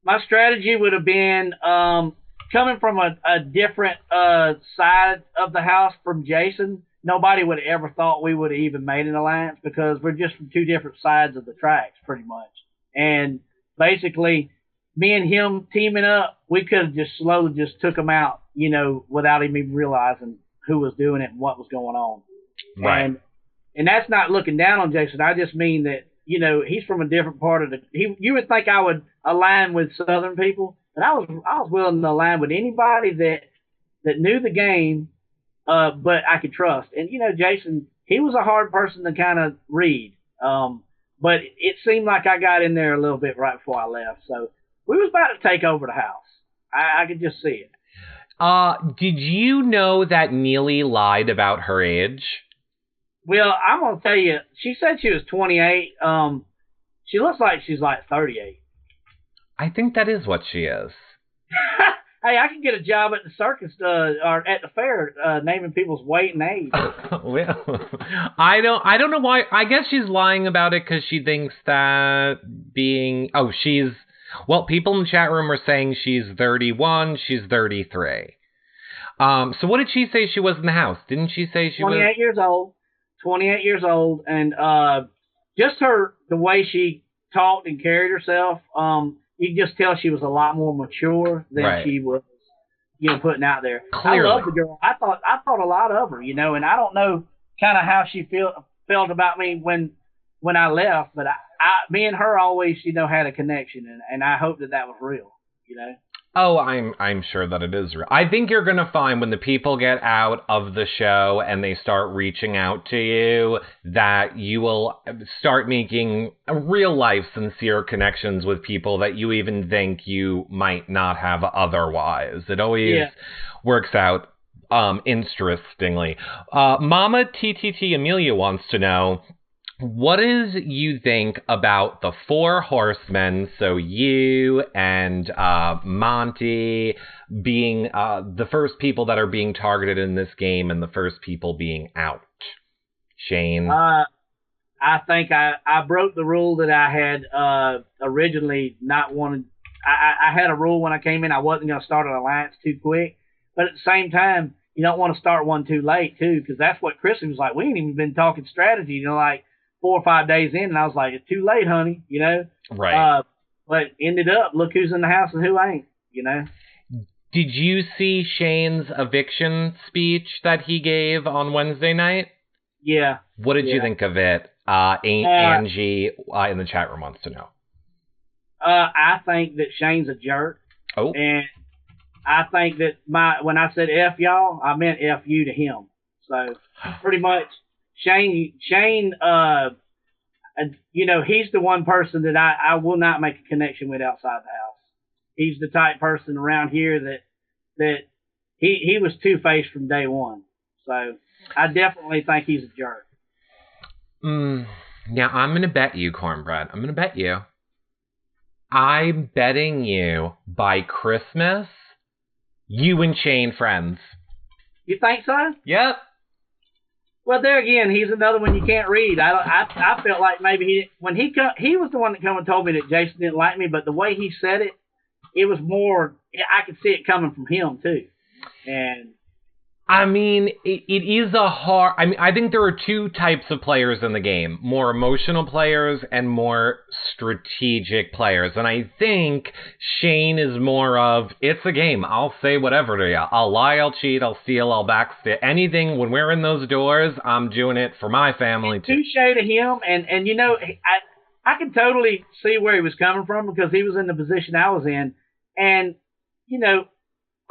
My strategy would have been coming from a different side of the house from Jason. Nobody would have ever thought we would have even made an alliance because we're just from two different sides of the tracks, pretty much. And basically, me and him teaming up, we could have just slowly just took him out, without him even realizing who was doing it and what was going on. Right. And that's not looking down on Jason. I just mean that, he's from a different part of you would think I would align with Southern people, but I was willing to align with anybody that knew the game, but I could trust. And, Jason, he was a hard person to kind of read. But it seemed like I got in there a little bit right before I left. So, we was about to take over the house. I could just see it. Did you know that Neely lied about her age? Well, I'm going to tell you, she said she was 28. She looks like she's like 38. I think that is what she is. Hey, I can get a job at the circus or at the fair naming people's weight and age. Well, I don't know why. I guess she's lying about it because she thinks that well, people in the chat room are saying she's 31, she's 33. So what did she say she was in the house? Didn't she say she 28 years old. 28 years old, and just the way she talked and carried herself, you could just tell she was a lot more mature than she was, putting out there. Clearly. I love the girl. I thought a lot of her, and I don't know kind of how she felt about me when when I left, but me and her always, had a connection, and I hope that was real, Oh, I'm sure that it is real. I think you're gonna find when the people get out of the show and they start reaching out to you that you will start making real life sincere connections with people that you even think you might not have otherwise. It always works out interestingly. Mama TTT Amelia wants to know, what is you think about the four horsemen, so you and Monty being the first people that are being targeted in this game and the first people being out? Shane? I think I broke the rule that I had originally not wanted. I had a rule when I came in, I wasn't going to start an alliance too quick. But at the same time, you don't want to start one too late, too, because that's what Kristen was like. We ain't even been talking strategy, like 4 or 5 days in, and I was like, it's too late, honey, Right. But ended up, look who's in the house and who ain't, Did you see Shane's eviction speech that he gave on Wednesday night? Yeah. What did you think of it? Angie in the chat room wants to know. I think that Shane's a jerk. Oh. And I think that when I said F y'all, I meant F you to him. So pretty much Shane, he's the one person that I will not make a connection with outside the house. He's the type person around here that he was two-faced from day one. So I definitely think he's a jerk. Now I'm going to bet you, Cornbread. I'm going to bet you. I'm betting you by Christmas, you and Shane friends. You think so? Yep. Well, there again, he's another one you can't read. I felt like maybe he was the one that come and told me that Jason didn't like me, but the way he said it, it was more, I could see it coming from him too. And I mean, it is a hard... I think there are two types of players in the game. More emotional players and more strategic players. And I think Shane is more of, it's a game. I'll say whatever to you. I'll lie, I'll cheat, I'll steal, I'll backstep. Anything, when we're in those doors, I'm doing it for my family too. Touche to him. And I can totally see where he was coming from because he was in the position I was in. And,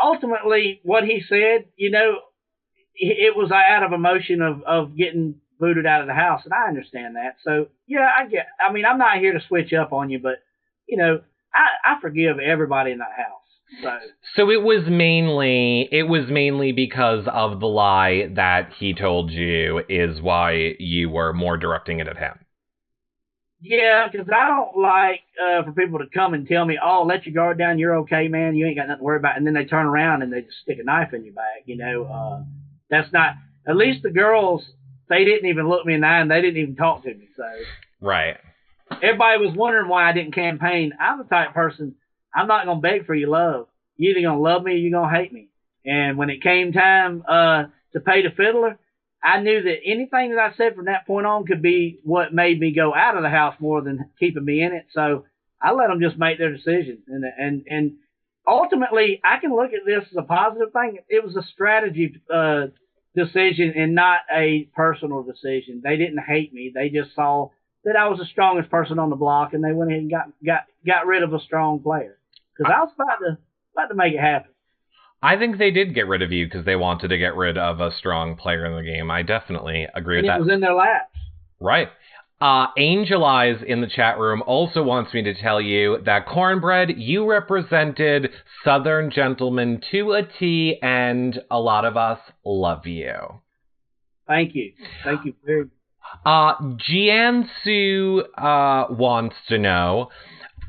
ultimately, what he said, it was out of emotion of getting booted out of the house, and I understand that. So, yeah, I'm not here to switch up on you, but, I forgive everybody in that house. So it was mainly because of the lie that he told you is why you were more directing it at him. Yeah, because I don't like for people to come and tell me, oh, let your guard down, you're okay, man, you ain't got nothing to worry about, and then they turn around and they just stick a knife in your back, That's not, at least the girls, they didn't even look me in the eye and they didn't even talk to me, so. Right. Everybody was wondering why I didn't campaign. I'm the type of person, I'm not going to beg for your love. You're either going to love me or you're going to hate me. And when it came time to pay the fiddler, I knew that anything that I said from that point on could be what made me go out of the house more than keeping me in it. So I let them just make their decision. And ultimately, I can look at this as a positive thing. It was a strategy decision and not a personal decision. They didn't hate me. They just saw that I was the strongest person on the block, and they went ahead and got rid of a strong player. Because I was about to make it happen. I think they did get rid of you because they wanted to get rid of a strong player in the game. I definitely agree with that. It was in their laps. Right. Angel Eyes in the chat room also wants me to tell you that Cornbread, you represented Southern gentlemen to a T, and a lot of us love you. Thank you. Thank you very much. Jiansu wants to know,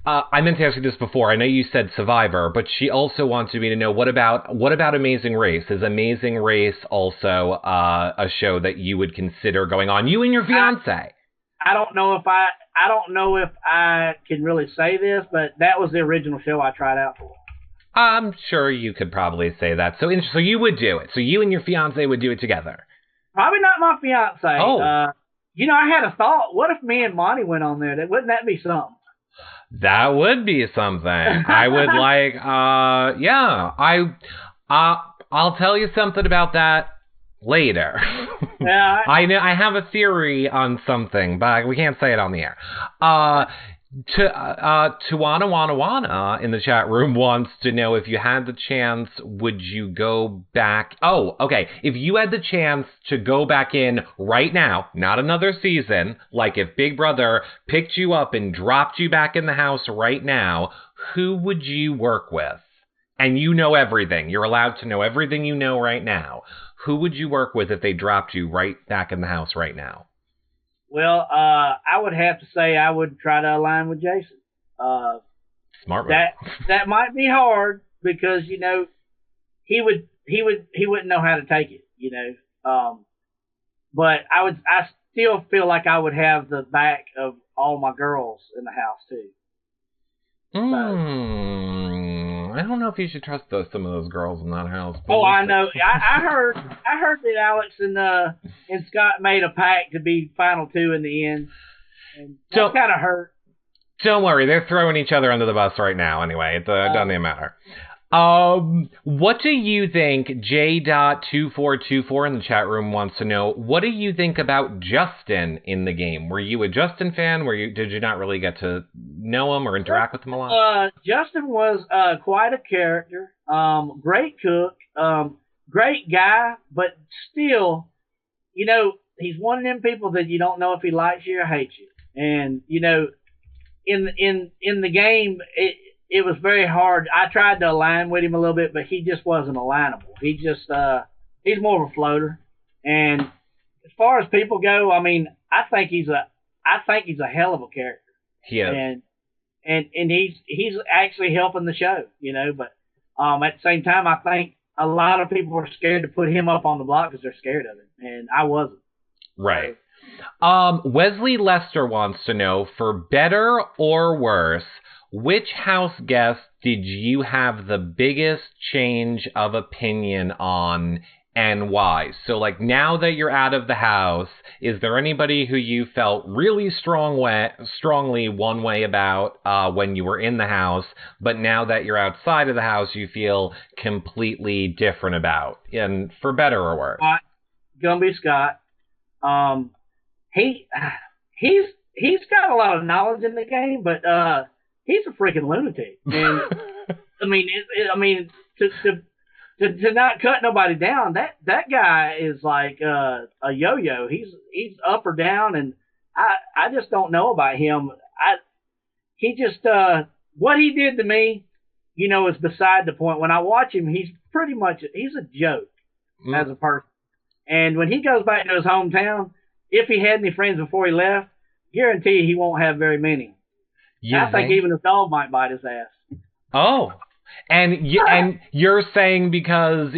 I meant to ask you this before. I know you said Survivor, but she also wanted me to know, what about Amazing Race? Is Amazing Race also a show that you would consider going on? You and your fiance. I don't know if I can really say this, but that was the original show I tried out for. I'm sure you could probably say that. So you would do it. So you and your fiance would do it together. Probably not my fiance. Oh. I had a thought. What if me and Monty went on there? Wouldn't that be something? That would be something. I would like, I'll tell you something about that later. Yeah, I know. I have a theory on something, but we can't say it on the air. Tawana Wana Wana in the chat room wants to know, if you had the chance, would you go back? Oh, okay. If you had the chance to go back in right now, not another season, like if Big Brother picked you up and dropped you back in the house right now, who would you work with? And you know everything. You're allowed to know everything you know right now. Who would you work with if they dropped you right back in the house right now? well, I would have to say I would try to align with Jason. Smart move. That might be hard because he wouldn't know how to take it. But I still feel like I would have the back of all my girls in the house too. I don't know if you should trust some of those girls in that house. Oh, I know. I heard that Alex and Scott made a pact to be final two in the end, and that kind of hurt. Don't worry, they're throwing each other under the bus right now. Anyway, it doesn't even matter. What do you think? J.2424 in the chat room wants to know, what do you think about Justin in the game? Were you a Justin fan? Did you not really get to know him or interact with him a lot? Justin was quite a character. Great cook. Great guy, but still, he's one of them people that you don't know if he likes you or hates you. And in the game, it was very hard. I tried to align with him a little bit, but he just wasn't alignable. He just he's more of a floater. And as far as people go, I mean, I think he's a hell of a character. He is. And he's actually helping the show, But at the same time, I think a lot of people are scared to put him up on the block because they're scared of him, and I wasn't. Right. Wesley Lester wants to know, for better or worse, which house guest did you have the biggest change of opinion on, and why? So, like, now that you're out of the house, is there anybody who you felt really strongly one way about when you were in the house, but now that you're outside of the house, you feel completely different about, and for better or worse? Gonna be Scott. He's got a lot of knowledge in the game, but he's a freaking lunatic. And to not cut nobody down, that guy is like a yo-yo. He's up or down, and I just don't know about him. What he did to me, is beside the point. When I watch him, he's a joke as a person. And when he goes back to his hometown, if he had any friends before he left, guarantee he won't have very many. I think even his dog might bite his ass. Oh, and you're saying because,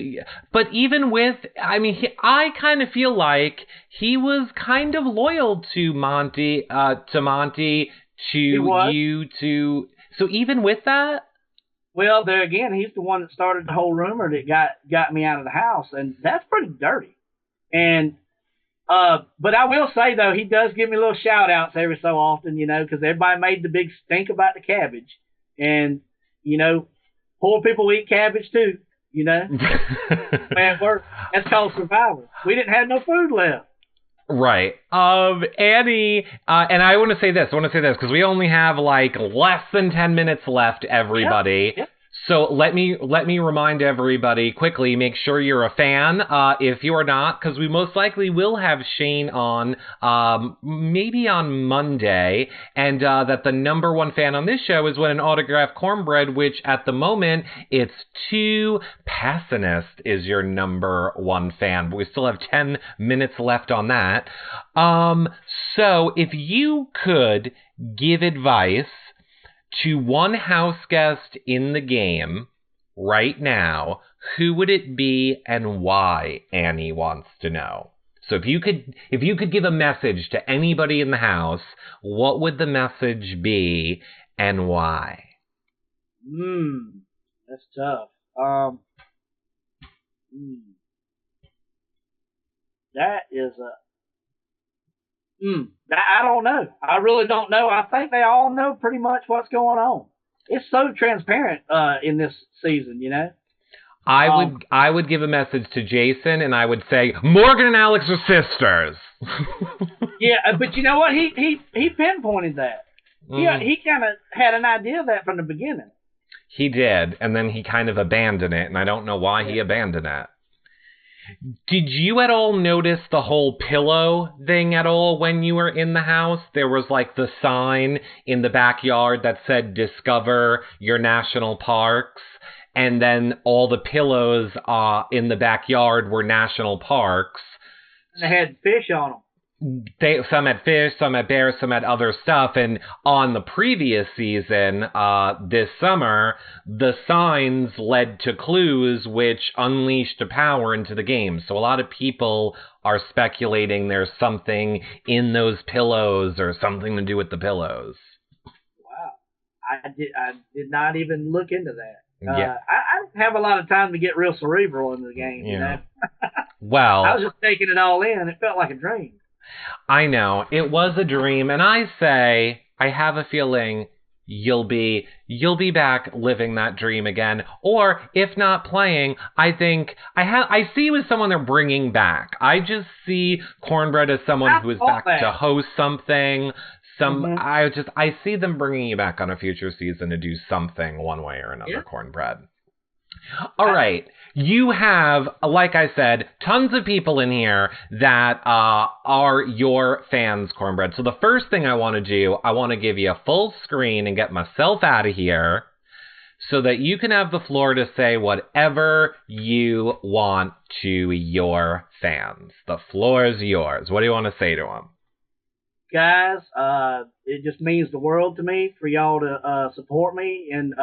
but even with, I kind of feel like he was kind of loyal to Monty, to you, so even with that. Well, there again, he's the one that started the whole rumor that got me out of the house, and that's pretty dirty. And but I will say, though, he does give me little shout-outs every so often, because everybody made the big stink about the cabbage. And, poor people eat cabbage, too, Man, that's called survival. We didn't have no food left. Right. Annie, and I want to say this because we only have like less than 10 minutes left, everybody. Yep. So let me remind everybody quickly, make sure you're a fan, if you are not, because we most likely will have Shane on, maybe on Monday, and that the number one fan on this show is an autographed Cornbread, which at the moment, it's 2 Passionist is your number one fan, but we still have 10 minutes left on that. So if you could give advice to one house guest in the game right now, who would it be and why? Annie wants to know. So if you could give a message to anybody in the house, what would the message be and why? That's tough. That is I don't know. I really don't know. I think they all know pretty much what's going on. It's so transparent in this season, I would give a message to Jason, and I would say, Morgan and Alex are sisters. Yeah, but you know what? He pinpointed that. Yeah, he kind of had an idea of that from the beginning. He did, and then he kind of abandoned it, and I don't know why he abandoned it. Did you at all notice the whole pillow thing at all when you were in the house? There was like the sign in the backyard that said, discover your national parks. And then all the pillows in the backyard were national parks. And they had fish on them. Some had fish, some had bears, some had other stuff. And on the previous season, this summer, the signs led to clues which unleashed a power into the game. So a lot of people are speculating there's something in those pillows or something to do with the pillows. Wow. I did not even look into that. Yeah. I have a lot of time to get real cerebral in the game, you know? Well, I was just taking it all in. It felt like a dream. I know. It was a dream, and I have a feeling you'll be back living that dream again. Or if not playing, I think I see you as someone they're bringing back. I just see Cornbread as someone who is back to host something. I see them bringing you back on a future season to do something one way or another, Cornbread. All right. You have, like I said, tons of people in here that are your fans, Cornbread. So the first thing I want to do, I want to give you a full screen and get myself out of here so that you can have the floor to say whatever you want to your fans. The floor is yours. What do you want to say to them? Guys, it just means the world to me for y'all to support me. And,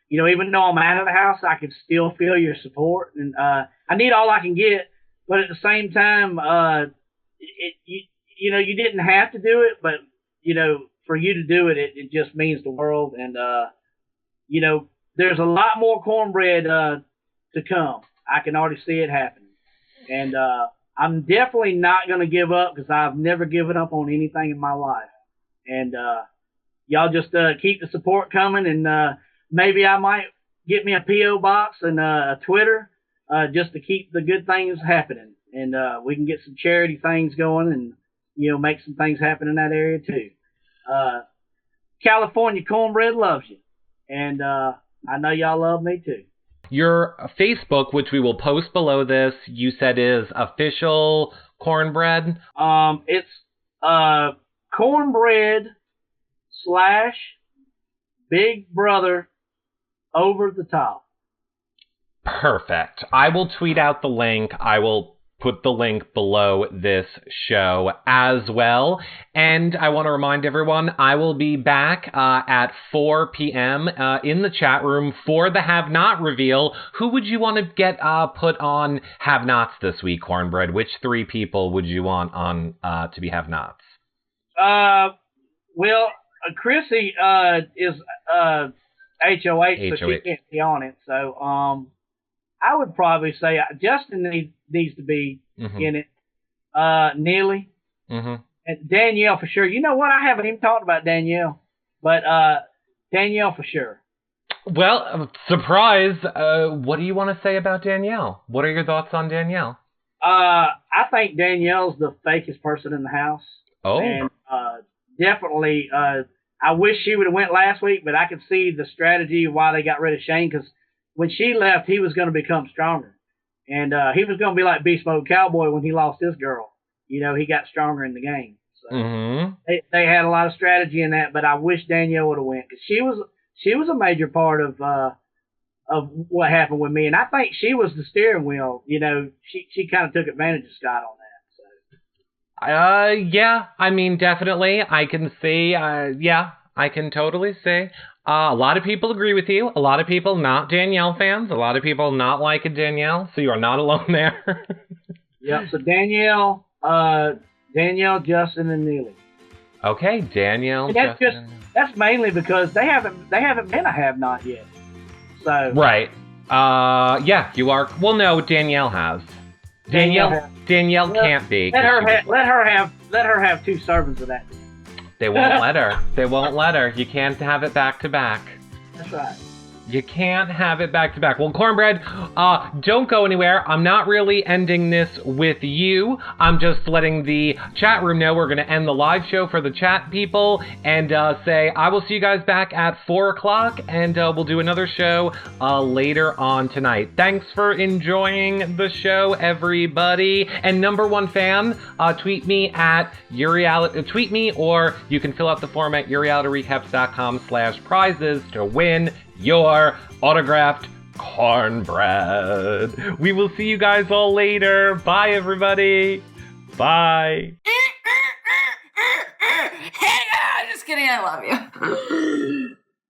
you know, even though I'm out of the house, I can still feel your support. And I need all I can get. But at the same time, you know, you didn't have to do it. But, you know, for you to do it, it just means the world. And, you know, there's a lot more Cornbread to come. I can already see it happening. And I'm definitely not going to give up because I've never given up on anything in my life. And y'all just keep the support coming, and maybe I might get me a P.O. box and a Twitter just to keep the good things happening. And we can get some charity things going and, you know, make some things happen in that area too. California Cornbread loves you. And I know y'all love me too. Your Facebook, which we will post below this, you said is official Cornbread? It's Cornbread / Big Brother over the top. Perfect. I will tweet out the link. I will put the link below this show as well. And I want to remind everyone, I will be back at 4 p.m. In the chat room for the Have Not reveal. Who would you want to get put on Have Nots this week, Cornbread? Which 3 people would you want on to be Have Nots? Well, Chrissy is HOH, so she can't be on it. So I would probably say Justin needs to be in it. Neely. And Danielle for sure. You know what? I haven't even talked about Danielle. But Danielle for sure. Well, surprise. What do you want to say about Danielle? What are your thoughts on Danielle? I think Danielle's the fakest person in the house. Oh. And definitely, I wish she would have went last week, but I could see the strategy of why they got rid of Shane, because when she left, he was going to become stronger. And he was going to be like Beast Mode Cowboy when he lost his girl. You know, he got stronger in the game. So they had a lot of strategy in that, but I wish Danielle would have went, because she was a major part of what happened with me. And I think she was the steering wheel. You know, she kind of took advantage of Scott on that. So. Yeah, I mean, definitely. I can see, I can totally see. A lot of people agree with you. A lot of people not Danielle fans. A lot of people not liking Danielle. So you are not alone there. Yep. So Danielle, Justin, and Neely. Okay, Danielle. And that's mainly because they haven't been a Have Not yet. So. Right. Yeah, you are. Well, no, Danielle has. Danielle can't be. Let her have 2 servings of that. They won't let her. They won't let her. You can't have it back to back. That's right. You can't have it back to back. Well, Cornbread, don't go anywhere. I'm not really ending this with you. I'm just letting the chat room know we're going to end the live show for the chat people and say I will see you guys back at 4 o'clock, and we'll do another show later on tonight. Thanks for enjoying the show, everybody. And number one fan, tweet me at tweet me, or you can fill out the form at yourrealityrecaps.com/prizes to win your autographed cornbread. We will see you guys all later. Bye, everybody. Bye. Hey, just kidding. I love you.